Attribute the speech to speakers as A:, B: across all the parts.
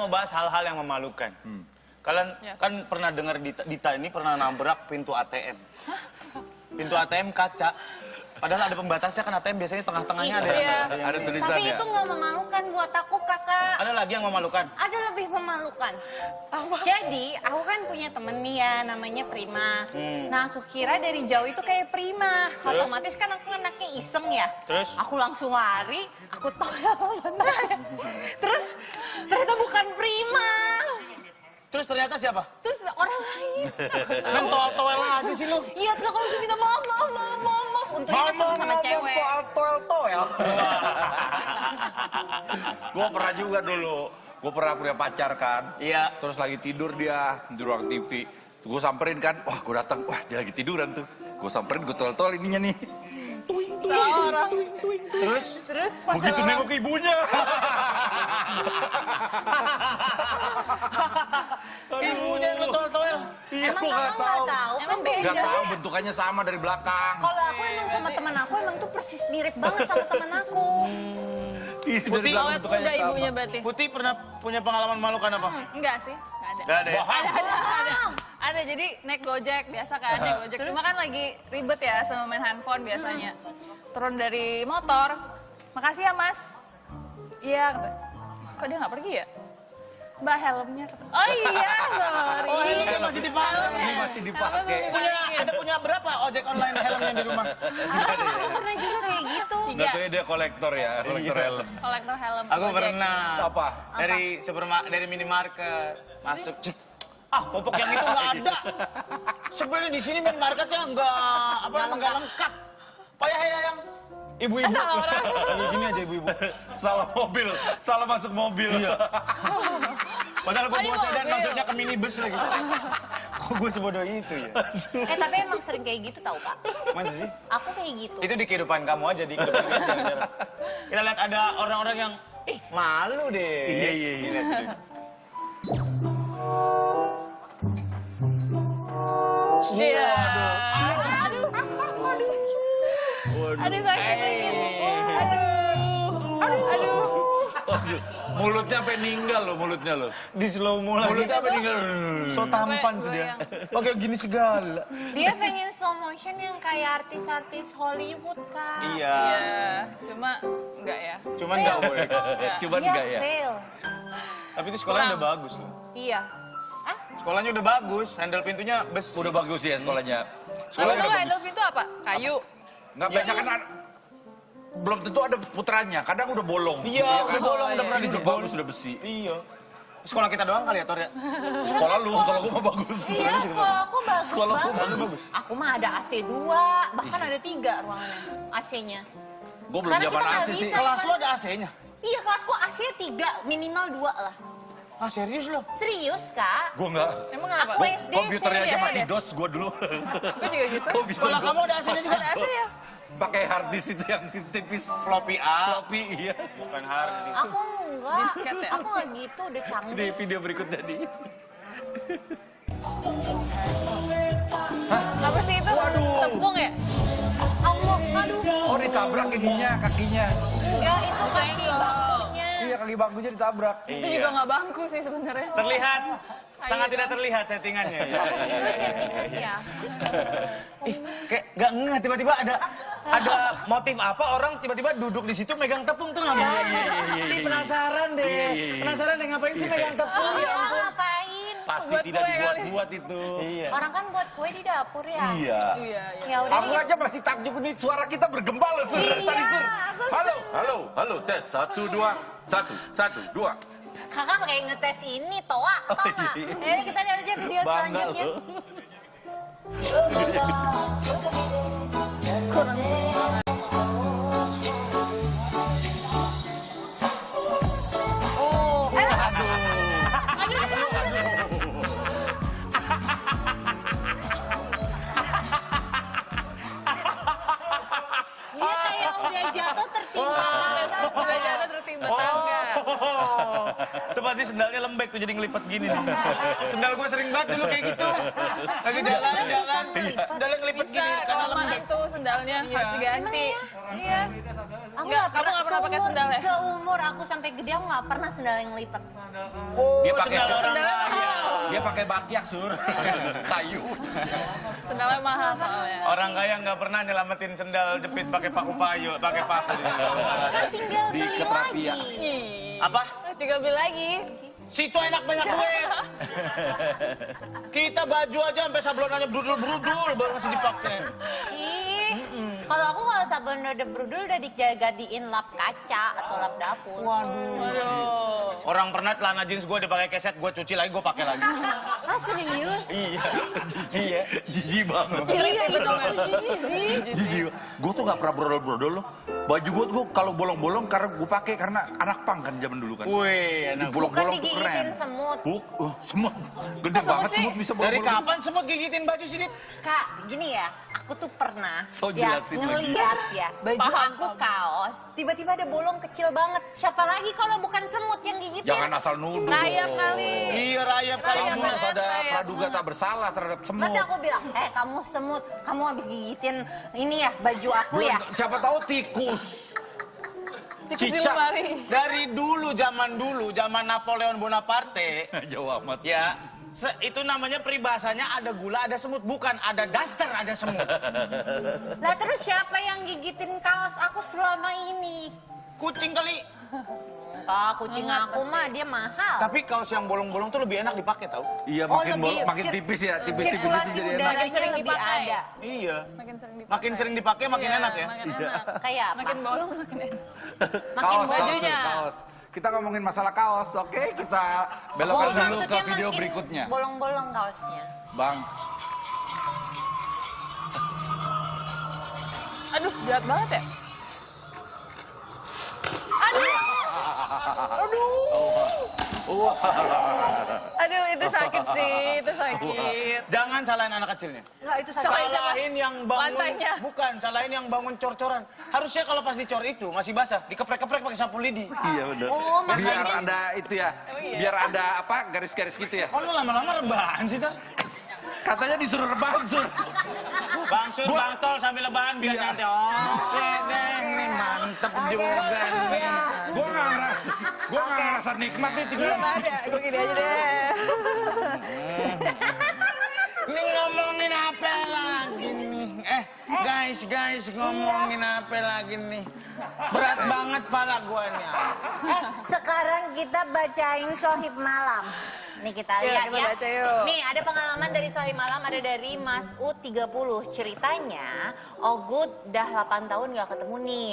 A: mau bahas hal-hal yang memalukan. Kalian kan pernah dengar Dita ini pernah nabrak pintu ATM. Pintu ATM kaca. Padahal ada pembatasnya kan ATM biasanya tengah-tengahnya ada tulisan.
B: Tapi itu nggak memalukan buat aku, kakak.
A: Ada lagi yang memalukan?
B: Ada lebih memalukan. Jadi aku kan punya temen nih ya, namanya Prima. Nah aku kira dari jauh itu kayak Prima.
A: Terus?
B: Otomatis kan aku anaknya iseng ya.
A: Terus?
B: Aku langsung lari, aku terus ternyata bukan Prima.
A: Terus ternyata siapa?
B: Terus orang lain.
A: Kan toel-toel aja sih lu.
B: Iya, terus aku langsung minta maaf. Untungnya kan sama cewek.
C: soal toel-toel. Gue pernah juga dulu. Gue pernah punya pacar kan.
A: Iya.
C: Terus lagi tidur dia di ruang TV. Gue samperin kan. Wah gue datang. Wah dia lagi tiduran tuh. Gue samperin, gue toel-toel ininya nih.
A: Terus?
C: Begitu nengok ibunya.
A: Ibunya yang lu toel-toel.
C: Iya,
B: Emang
C: gue
B: kakak
C: nggak
B: nggak
C: tahu.
B: tahu? Kan
C: Gak
B: beda.
C: tahu, bentukannya sama dari belakang.
B: Kalau aku emang sama teman aku emang tuh persis mirip banget sama teman aku.
A: Putih,
D: Awet muda ibunya berarti.
A: Putih pernah punya pengalaman memalukan apa?
D: Enggak sih, enggak ada.
A: Gak ada ya?
D: Ada, jadi naik Gojek, biasa kan naik Gojek. Cuma kan lagi ribet ya sama main handphone biasanya. Turun dari motor, makasih ya mas. Iya, kata. Kok dia nggak pergi ya? Mbak helmnya, kata. Oh iya, sorry.
A: Oh, helmnya masih dipakai.
C: Ini masih dipakai.
A: Punya berapa ojek online helmnya di rumah?
B: Aku pernah juga kayak gitu.
C: Nggak tahu ya dia kolektor ya, kolektor helm.
D: Kolektor helm
A: Aku
D: Gojek.
A: pernah.
C: Apa?
A: Dari minimarket masuk. Cik. Ah, popok yang itu nggak ada. Sebenarnya di sini minimarketnya nggak lengkap. Payah ya yang ibu-ibu. Kayak gini aja ibu-ibu.
C: Salah mobil, salah masuk mobil. Iya.
A: Padahal gue
D: Oh,
A: bawa
D: di
A: sedan
D: mobil.
A: masuknya ke minibus lagi. Kok gue sebodoh itu ya?
B: Tapi emang sering kayak gitu tau kak.
A: Mana sih?
B: Aku kayak gitu.
A: Itu di kehidupan kamu aja, di kehidupan kita. Kita lihat ada orang-orang yang, malu deh.
C: Iya.
D: Iya. Aduh sakit. Aduh.
C: Mulutnya sampai ninggal loh, mulutnya loh.
A: Di slow mo lagi.
C: Mulutnya sampai ninggal.
A: So tampan sih dia. Pakai gini segala.
B: Dia pengen slow motion yang kayak artis-artis Hollywood kak.
A: Iya.
D: Iya, cuma enggak ya.
A: Cuman nggak works.
C: Cuman
B: Iya,
C: enggak ya.
B: fail.
A: Tapi itu sekolahnya udah bagus loh.
B: Iya.
A: Sekolahnya udah bagus, handle pintunya besi.
C: Udah bagus ya sekolahnya.
D: Kalau itu handle pintu apa? Kayu.
C: Nggak banyak kan belum tentu ada putranya, kadang udah bolong.
A: Iya, udah bolong, udah pernah
C: Ini
A: dijebol.
C: bagus sudah besi.
A: Iya. Sekolah kita doang kali ya, Tor ya?
C: Sekolah lu, kalau gua mah bagus.
B: Iya, sekolah aku bagus
C: Sekolah aku
B: banget.
C: bagus.
B: Aku mah ada AC 2, bahkan ada 3 ruangannya AC-nya.
C: Gua belum
B: Karena
C: zaman
B: kita nggak
C: AC sih.
B: bisa.
A: Kelas lu ada AC-nya?
B: Iya, kelasku AC 3, minimal 2 lah.
A: Ah, serius lo?
B: Serius kak?
C: Gua enggak.
D: Emang kenapa?
B: Aku SD
C: Komputernya aja
B: SMP.
C: masih DOS gua dulu.
D: Gue juga gitu.
C: Komputer
A: Sekolah
C: gua
A: kamu ada AC-nya juga?
D: Ada AC ya?
C: pakai hard disk itu yang tipis.
A: Floppy A.
C: Floppy, iya.
A: Bukan hard disk.
B: Aku enggak.
D: Disket ya?
B: Aku enggak gitu, udah
C: Di
B: canggih.
C: video berikutnya di.
D: Apa sih itu? Tepung ya?
B: Allah, aduh.
C: Oh, ditabrak ininya, kakinya.
B: Enggak, itu kaki bangkunya.
C: Iya, kaki bangkunya ditabrak.
D: Itu juga nggak bangku sih sebenarnya.
A: Terlihat, sangat tidak terlihat settingannya. Ya.
B: Itu settingan ya.
A: Ih, kayak nggak ngeh tiba-tiba ada motif apa orang tiba-tiba duduk di situ megang tepung tuh ngapain? Ih, penasaran deh. Penasaran deh ngapain sih megang tepung ya ampun.
B: Ngapain?
C: Pasti
D: Buat
C: tidak
D: kue kali.
C: dibuat-buat itu.
A: Iya.
B: Orang kan buat kue di dapur ya.
C: Iya.
D: Iya, iya.
B: Ya udah.
C: Aku aja masih takjub ini suara kita bergembal Sur.
B: Iya,
C: Tadi Sur.
B: aku
C: Halo, tes 1 2 1 2.
B: Kakak pakai ngetes ini, toa, tau nggak?
C: iya.
B: Kita lihat aja video
C: Bangga
B: selanjutnya.
C: loh.
B: Oh, dia kayak udah jatuh tertimpa tangga.
D: Udah jatuh tertimpa tangga.
A: Oh, itu pasti sendalnya lembek tuh jadi ngelipet gini nih. Sendal gue sering banget dulu kayak gitu. Lagi jalan, sendalnya ngelipet
D: Bisa
A: gini karena
D: kelamaan
A: lembek.
D: tuh sendal. sendalnya harus diganti. Iya.
B: Aku
D: Nggak, kamu nggak pernah pakai sendal ya?
B: Seumur aku sampai gede aku nggak pernah sendal yang lipat.
A: Oh,
C: Dia pakai
A: sendal orang
D: sendal
A: kaya.
D: mahal.
C: Dia pakai bakyak, Sur. Kayu.
D: Sendalnya mahal soalnya.
A: Orang kaya nggak pernah nyelamatin sendal jepit pakai paku payu, pakai paku.
B: Tinggal
C: Di
B: beli
C: Ketrapia.
B: lagi.
A: Apa?
D: Tinggal beli lagi.
A: Situ enak banyak duit. Kita baju aja sampai sablonannya brudul-brudul baru masih dipakai.
B: Ih, kalau aku kalau sabun udah brudul udah dijadiin lap kaca atau lap dapur.
D: Waduh.
A: Orang pernah celana jeans gue dipakai keset, gue cuci lagi, gue pakai lagi.
B: Ah serius?
C: Iya, jijik banget.
B: Iya itu
C: Jijik. Gue tuh gak pernah brodol-brodol loh. Baju gue tuh kalau bolong-bolong karena gue pakai karena anak pang kan zaman dulu kan.
A: Wih, enak.
C: Bolong-bolong
B: Bukan
C: tuh keren.
B: digigitin semut.
C: Semut. Gede
D: Kok
C: banget
D: semut sih?
C: semut bisa
A: Dari
C: bolong-bolong.
A: kapan semut gigitin baju sih, Dit?
B: Kak, gini ya, aku tuh pernah
C: So
B: ya
C: jelasin lagi.
B: ngeliat ya baju
D: Paham,
B: aku kaos, tiba-tiba ada bolong kecil banget. Siapa lagi kalau bukan semut yang gigitin?
C: Jangan asal nuduh.
D: Rayap
C: dong.
D: kali.
A: Iya, rayap kali.
C: Kamu
D: Rayap.
C: harus ada
D: Rayap.
C: praduga tak bersalah terhadap semut.
B: Masa aku bilang, kamu semut, kamu habis gigitin ini ya baju aku ya?
C: Siapa tahu tikus.
D: Tikus di
C: Cicak.
D: lemari.
A: Dari dulu, zaman Napoleon Bonaparte,
C: Jauh amat.
A: ya, itu namanya peribahasanya ada gula, ada semut. Bukan, ada daster, ada semut.
B: Lah terus siapa yang gigitin kaos aku selama ini?
A: Kucing kali.
B: Kucing aku mah dia mahal.
A: Tapi kaos yang bolong-bolong tuh lebih enak dipakai, tau?
C: Iya,
B: Oh,
C: makin tipis ya. Tipis-tipis itu
B: sirkulasi
C: jadi enak.
B: udaranya
D: Makin sering
B: lebih
D: dipakai.
B: ada.
A: Iya.
D: Makin sering dipakai.
A: Makin enak ya?
D: Makin enak.
B: Kayak apa?
D: Makin bolong makin enak.
C: Kaos,
D: bajunya.
C: kaos. Kita ngomongin masalah kaos, oke? Kita belokkan dulu ke
B: maksudnya
C: video
B: makin
C: berikutnya.
B: Bolong-bolong kaosnya.
C: Bang,
D: Aduh, jahat banget ya. Aduh, itu sakit sih, itu sakit.
A: Jangan salahin anak kecilnya.
B: Enggak itu sakit.
A: Salahin yang bangun.
D: Lantainya.
A: Bukan, salahin yang bangun cor-coran. Harusnya kalau pas dicor itu masih basah, dikeprek-keprek pakai sapu lidi.
C: iya bener.
B: Oh,
C: Biar
B: makanya.
C: ada itu ya, biar ada apa garis-garis gitu ya.
A: Oh, lu lama-lama rebahan sih, tuh.
C: Katanya disuruh rebahan, Sur.
A: Bang Sur, Bang Tol sambil lebaran biar
C: Iya.
A: nyantai. Oke deh, ini mantep juga nih.
C: Gua nggak ngerasa nikmat nih tinggal.
D: Gue gini aja deh.
A: Ini ngomongin apa lagi nih? Guys, ngomongin apa lagi nih? Berat banget pala gua nih.
B: Sekarang kita bacain Sohib Malam. Nih kita
D: Yuk,
B: lihat
D: kita
B: ya.
D: baca yuk.
B: Nih ada pengalaman dari Sohib Malam, ada dari Mas U 30. Ceritanya, Ogut udah 8 tahun gak ketemu nih.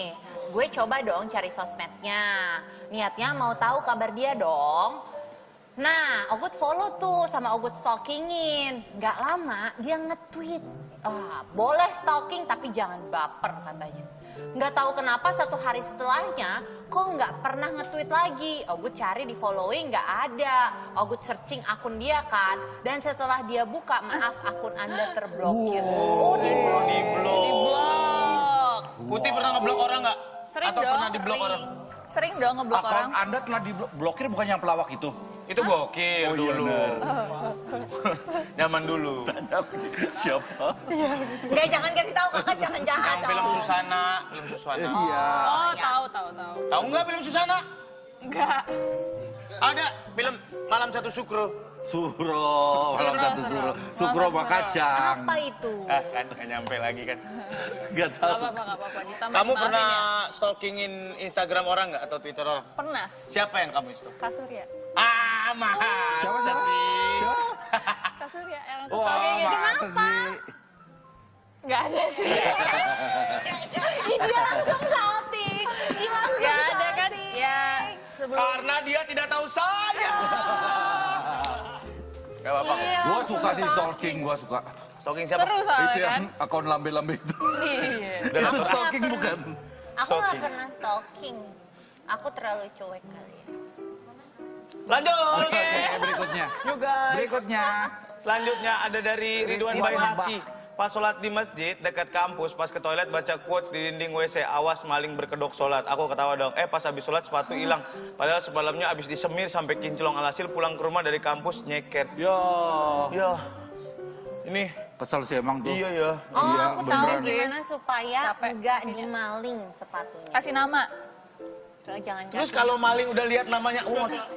B: Gue coba dong cari sosmednya. Niatnya mau tahu kabar dia dong. Nah, Ogut follow tuh sama Ogut stalkingin. Gak lama dia nge-tweet. Boleh stalking tapi jangan baper katanya. Nggak tahu kenapa 1 hari setelahnya kok nggak pernah nge-tweet lagi. Ogut cari di following nggak ada. Ogut searching akun dia kan. Dan setelah dia buka, maaf akun Anda terblokir. Oh,
A: Di-blok.
D: Di blok.
A: Putih pernah ngeblok orang nggak?
D: Sering
A: Atau
D: dong.
A: pernah diblok orang?
D: Sering dong ngeblok
C: Akun
D: orang.
C: Anda telah diblokir bukan yang pelawak itu.
A: Itu gokil
C: Oh, iya,
A: dulu.
C: bener.
A: Zaman dulu.
C: Siapa?
B: Nggak, jangan kasih tahu kakak, jangan jahat
A: Yang film
B: dong.
A: Susana.
C: Iya.
D: Oh, tahu.
A: Tahu nggak film Susana?
D: Enggak.
A: Ada film Malam Satu Sukro.
C: Suro, malam satu suro. Sukro sama kacang.
B: Apa itu?
A: Kan nggak nyampe lagi kan.
C: Gak
D: Gak
C: tahu.
D: apa-apa. Ditambah
A: Kamu
D: maafin
A: pernah
D: ya.
A: stalkingin Instagram orang nggak atau Twitter orang?
D: Pernah.
A: Siapa yang kamu stalk?
D: Kasurya.
A: Masa
C: Siapa?
A: sih?
D: Kasurya yang aku
C: Wah,
D: stalkingin.
C: masa sih?
D: Gak ada sih.
B: Dia langsung salting. Dia langsung
D: Gak ada kan?
B: salting.
D: Ya, sebelum...
A: Karena dia tidak tahu saya. Gak apa-apa.
B: Iya,
C: Gua
B: langsung
C: suka sih
B: salting.
C: stalking, gua suka.
A: Stalking siapa?
D: Seru soalnya
C: Itu
D: kan?
C: yang akun lambe-lambe itu.
D: Iya.
C: Itu stalking bukan?
B: Aku nggak
A: Stalking.
B: pernah stalking. Aku terlalu cuek kali ya.
A: Lanjut.
C: Oke, berikutnya.
A: Yuk guys.
C: Berikutnya.
A: Selanjutnya ada dari Ridwan
C: Ridwan
A: Baihaqi. Pas sholat di masjid dekat kampus, pas ke toilet baca quotes di dinding WC, awas maling berkedok sholat. Aku ketawa dong, pas habis sholat sepatu hilang. Padahal semalamnya habis disemir sampai kinclong, alhasil pulang ke rumah dari kampus nyeker.
C: Yo.
A: Ya, ini
C: Kesel sih emang tuh.
A: Iya ya.
B: Oh,
C: Iya,
B: aku tahu
D: beneran.
B: gimana supaya
D: Capek.
B: nggak dimaling sepatunya.
D: Kasih nama.
B: Tuh, jangan
A: Terus kalau maling udah lihat namanya,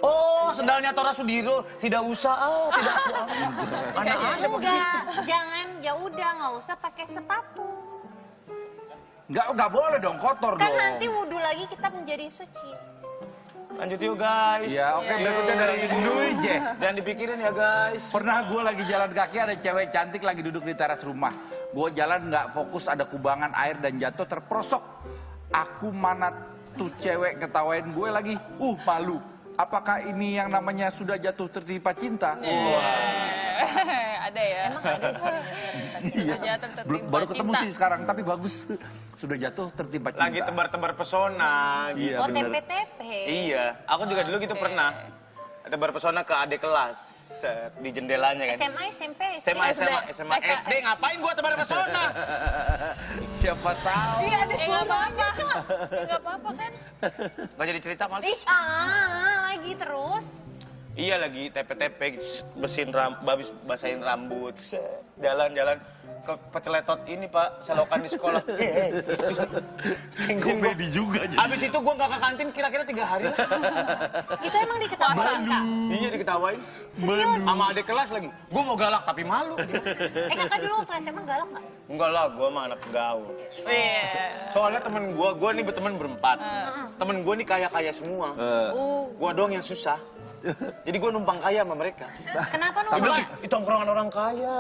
A: oh sendalnya Tora Sudiro, tidak usah, tidak. Anak ada begitu.
B: enggak, jangan, ya udah nggak usah pakai sepatu.
C: Nggak boleh dong, kotor
B: Kan
C: dong.
B: nanti wudhu lagi kita menjadi suci.
A: Lanjut yuk guys.
C: Ya oke, berikutnya dari Dui J.
A: Jangan dipikirin ya guys.
C: Pernah gue lagi jalan kaki, ada cewek cantik lagi duduk di teras rumah. Gue jalan nggak fokus, ada kubangan air dan jatuh terperosok. Aku mana tuh cewek ketawain gue lagi. Malu. Apakah ini yang namanya sudah jatuh tertimpa cinta?
D: Ada ya.
C: Iya.
D: Jatuh tertimpa
C: Baru ketemu
D: cinta.
C: sih sekarang, tapi bagus. Sudah jatuh tertimpa cinta.
A: Lagi tebar-tebar pesona. Gitu.
C: Iya
B: Oh,
C: bener.
B: tepe-tepe.
A: Iya, aku juga dulu gitu pernah. Tebar pesona ke adik kelas. Set, di jendelanya kan.
B: SMA, SMP,
A: SMA, SD. Ngapain gua tebar pesona?
C: Siapa tahu.
B: Iya, ada
D: Nggak apa-apa. Nggak apa-apa kan.
A: Gak jadi cerita males.
B: Ih, lagi terus.
A: Iya lagi tepe-tepe, habis basahin rambut, set, jalan-jalan ke peceletot ini pak, selokan di sekolah. Gengsin gua.
C: Komedi juga jadi.
A: Abis itu gua nggak ke kantin kira-kira 3 hari lah.
B: Itu emang diketawain, Kak?
A: Iya diketawain.
B: Serius?
A: Sama adik kelas lagi. Gua mau galak tapi malu.
B: Kakak dulu waktu SMA galak nggak?
A: Enggak lah, gua mah anak gaul.
D: Iya.
A: Soalnya temen gua nih berteman berempat. Temen gua nih kaya-kaya semua. Gua doang yang susah. Jadi gua numpang kaya sama mereka.
B: Kenapa
A: Tapi
B: numpang?
A: di tongkrongan orang kaya,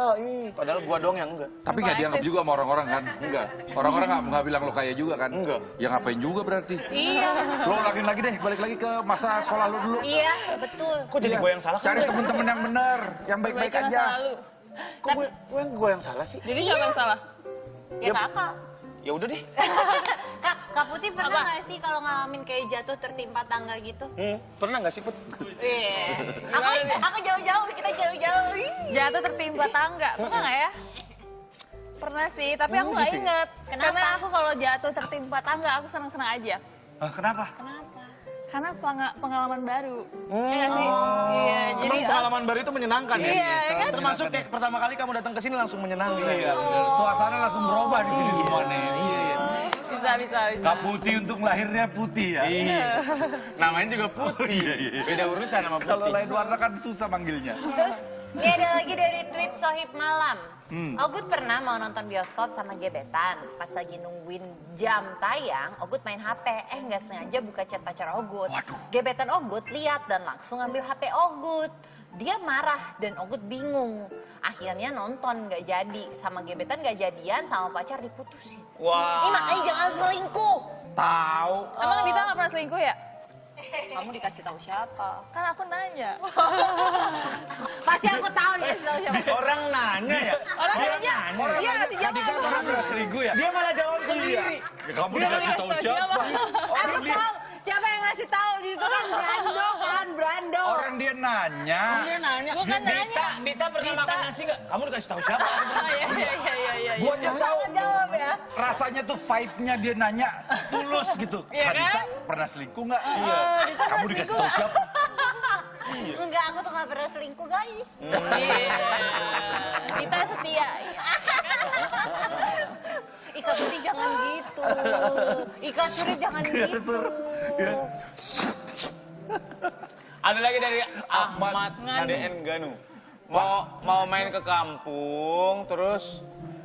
A: padahal gua doang yang enggak.
C: Tapi nggak dianggap juga sama orang-orang kan?
A: Enggak.
C: Orang-orang nggak bilang lo kaya juga kan?
A: Enggak.
C: Ya ngapain juga berarti?
B: Iya.
C: Lo ulangin lagi deh, balik lagi ke masa sekolah lo dulu.
B: Iya, betul.
A: Kok jadi gua yang salah?
C: Cari temen-temen yang bener, yang baik-baik
D: Kebaikan
C: aja.
D: selalu.
A: Kok gua yang salah sih?
D: Jadi siapa yang salah?
B: Ya kakak.
A: Ya udah deh.
B: Kak Putih pernah
D: Apa?
B: nggak sih kalau ngalamin kayak jatuh tertimpa tangga gitu?
A: Pernah nggak sih Put?
B: Iya. Aku jauh-jauh, kita jauh-jauh.
D: Jatuh tertimpa tangga. Pernah nggak ya? Pernah sih, tapi aku nggak
A: gitu ya?
D: inget.
B: Kenapa?
D: Karena aku kalau jatuh tertimpa tangga, aku senang-senang aja.
C: Kenapa?
B: Kenapa?
D: Karena pengalaman baru. Iya nggak sih? Iya, jadi
A: Emang pengalaman baru itu menyenangkan ya?
D: Iya, kan?
A: Termasuk kayak pertama kali kamu datang ke sini langsung menyenangkan.
C: Iya, suasana langsung berubah di sini semua nih. Iya.
D: bisa.
C: Kak Putih untuk lahirnya putih ya.
A: Iya. Namanya juga putih. Beda urusan sama putih.
C: Kalau lain warna kan susah manggilnya.
B: Terus ini ada lagi dari tweet Sohib Malam. Ogut pernah mau nonton bioskop sama gebetan. Pas lagi nungguin jam tayang, Ogut main HP. Nggak sengaja buka chat pacar Ogut.
C: Waduh.
B: Gebetan Ogut lihat dan langsung ambil HP Ogut. Dia marah dan Ogut bingung. Akhirnya nonton nggak jadi. Sama gebetan nggak jadian, sama pacar diputusin.
A: Wah.
B: Ini makanya jangan selingkuh.
C: Tahu.
D: Emang Dita nggak pernah selingkuh ya?
B: Kamu dikasih tahu siapa?
D: Kan aku nanya.
B: Pasti aku tahu dikasih tahu siapa.
A: Orang nanya ya?
B: Orang nanya. Iya, kasih
A: Tadi kan
B: jawab.
A: orang pernah selingkuh ya? Dia malah jawab sendiri.
C: Kamu dikasih tahu siapa?
B: Aku tahu siapa yang ngasih tahu di situ kan Brando.
C: Orang dia nanya.
A: Dia nanya.
D: Bukan nanya.
A: Dita pernah makan nasi nggak? Kamu dikasih tahu siapa?
D: Oh, iya.
C: Gua aja tahu.
B: Jawab ya.
C: Rasanya tuh vibe-nya dia nanya tulus gitu.
D: Iya
C: Kak Dita
D: kan?
C: pernah selingkuh nggak?
D: Dita
C: Kamu
D: pernah
C: dikasih
D: selingkuh
C: tahu siapa?
B: Enggak, aku tuh gak pernah selingkuh guys.
D: Iya. Dita setia.
B: Ika Suri jangan gitu. Ika Suri jangan gitu.
A: Ada lagi dari Ahmad
D: Nganu.
A: DN Ganu. Mau main ke kampung, terus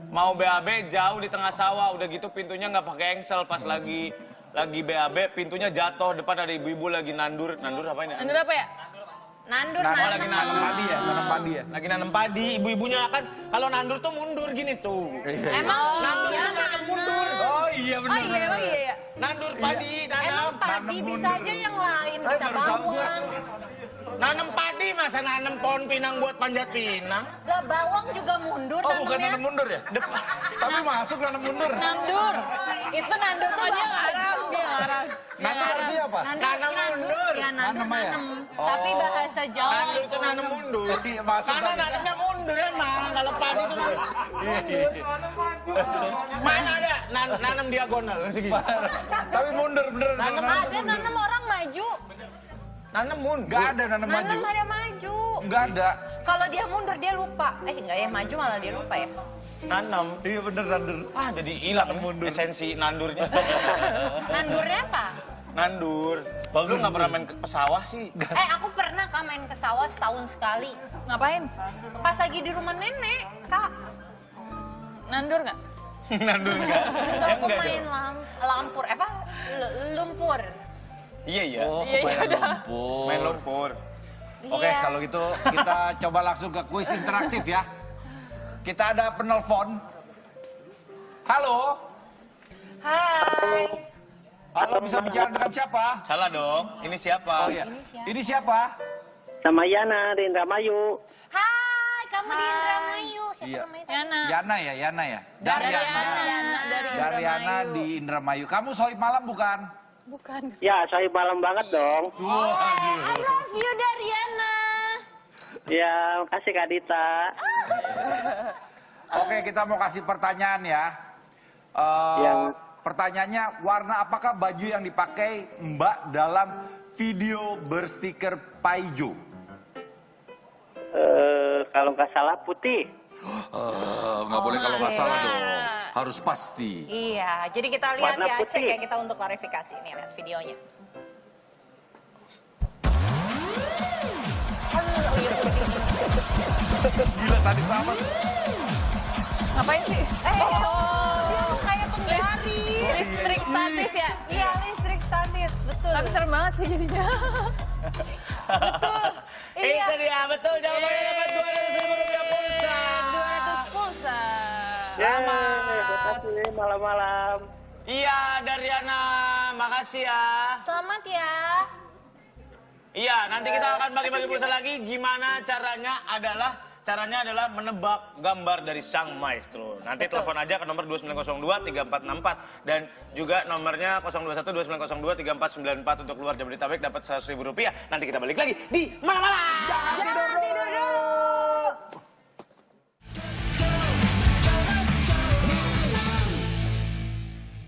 A: mau BAB jauh di tengah sawah. Udah gitu pintunya nggak pakai engsel. Pas lagi BAB pintunya jatuh. Depan ada ibu-ibu lagi nandur. Nandur apa ini?
D: Nandur apa ya?
B: Nandur,
A: lagi
C: Nanam padi ya, nanam padi ya.
A: Lagi nanam padi. Ibu-ibunya kan kalau nandur tuh mundur gini tuh.
B: Emang
A: Nandur
B: iya,
A: tuh nanam mundur.
C: Oh iya
D: Oh
C: benar.
D: iya, emang iya.
A: Nandur padi,
B: Emang
A: nanam.
B: padi
C: Nanam
B: bisa
C: mundur.
B: aja yang lain, bisa
C: baru tahu gua.
B: bawang.
A: Nanam padi masa nanam pohon pinang buat panjat pinang.
B: Lah bawang juga mundur
C: Oh bukan
B: nanamnya.
C: nanam mundur ya? Tapi masuk nanam mundur.
D: Nandur.
B: Itu nandur tuh
D: Oh, dia
B: bahasa
D: ngarang,
B: Jawa.
D: dia ngarang.
C: Nanam artinya apa?
A: Nanam mundur.
B: Ya nandur
C: Nanam ya?
B: nanam. Tapi bahasa Jawa
A: Nandur
B: itu
A: tuh nanam mundur.
C: Iya, masuk
A: Karena
C: tadi.
A: nanamnya mundur emang. Kalau padi tuh mundur. Mana ada nanam diagonal segini.
C: Tapi mundur bener.
A: Nanam
B: ada nanam orang maju.
A: Nanam mundur.
C: Nggak ada nanam maju.
B: Nanam ada maju.
C: Nggak ada.
B: Kalau dia mundur dia lupa. Enggak ya, maju malah dia lupa ya.
A: Nanam.
C: Iya bener nandur.
A: Ah, jadi hilang esensi nandurnya.
B: Nandurnya apa?
A: Nandur. Lu nggak pernah main ke sawah sih?
B: Aku pernah Kak main ke sawah setahun sekali.
D: Ngapain?
B: Pas lagi di rumah nenek, Kak.
D: Nandur nggak?
A: Nandur enggak?
B: Terus aku main lampur, lumpur.
A: Iya, iya.
C: Oh,
D: Iya,
C: main
D: udah.
C: lumpur.
A: Main lumpur.
C: Oke,
B: Iya.
C: kalau gitu kita coba langsung ke kuis interaktif ya. Kita ada penelpon. Halo.
B: Hai.
C: Halo, bisa bicara dengan siapa?
A: Salah dong. Ini siapa?
C: Oh iya.
B: Ini siapa?
C: Ini siapa?
E: Sama Yana di Indramayu.
B: Hai, kamu di Indramayu. Siapa
C: Iya.
B: namanya?
D: Yana.
C: Yana ya, Yana ya.
B: Daryana.
C: Daryana di Indramayu. Kamu sohib malam bukan?
D: Bukan.
E: Ya, saya malam banget dong.
B: I love you, Daryana.
E: Ya, makasih Kak Dita.
C: Oke, kita mau kasih pertanyaan ya.
E: Yang-
C: Pertanyaannya, warna apakah baju yang dipakai Mbak dalam video berstiker Paijo?
E: Kalau nggak salah putih.
C: Nggak boleh kalau nggak salah dong. Harus pasti.
B: Iya, jadi kita lihat
E: Warna
B: ya,
E: putih.
B: cek ya kita untuk klarifikasi. Nih, lihat videonya.
C: Gila sadis amat.
D: Ngapain sih?
B: Dia kayak penggari.
D: Listrik statis ya?
B: Iya, listrik statis, betul.
D: Tapi serem banget sih jadinya.
B: Iya.
A: Itu dia, betul. Jawabannya dapat 200.000 rupiah pulsa.
D: 200 pulsa.
A: Selamat.
E: Makasih malam-malam.
A: Iya, Daryana. Makasih ya.
B: Selamat ya.
A: Iya, nanti kita akan bagi-bagi pulsa lagi. Gimana caranya adalah menebak gambar dari sang maestro. Nanti telepon aja ke nomor 2902-3464 dan juga nomornya 021-2902-3494 untuk keluar Jabodetabek dapat 100.000 rupiah. Nanti kita balik lagi di malam-malam.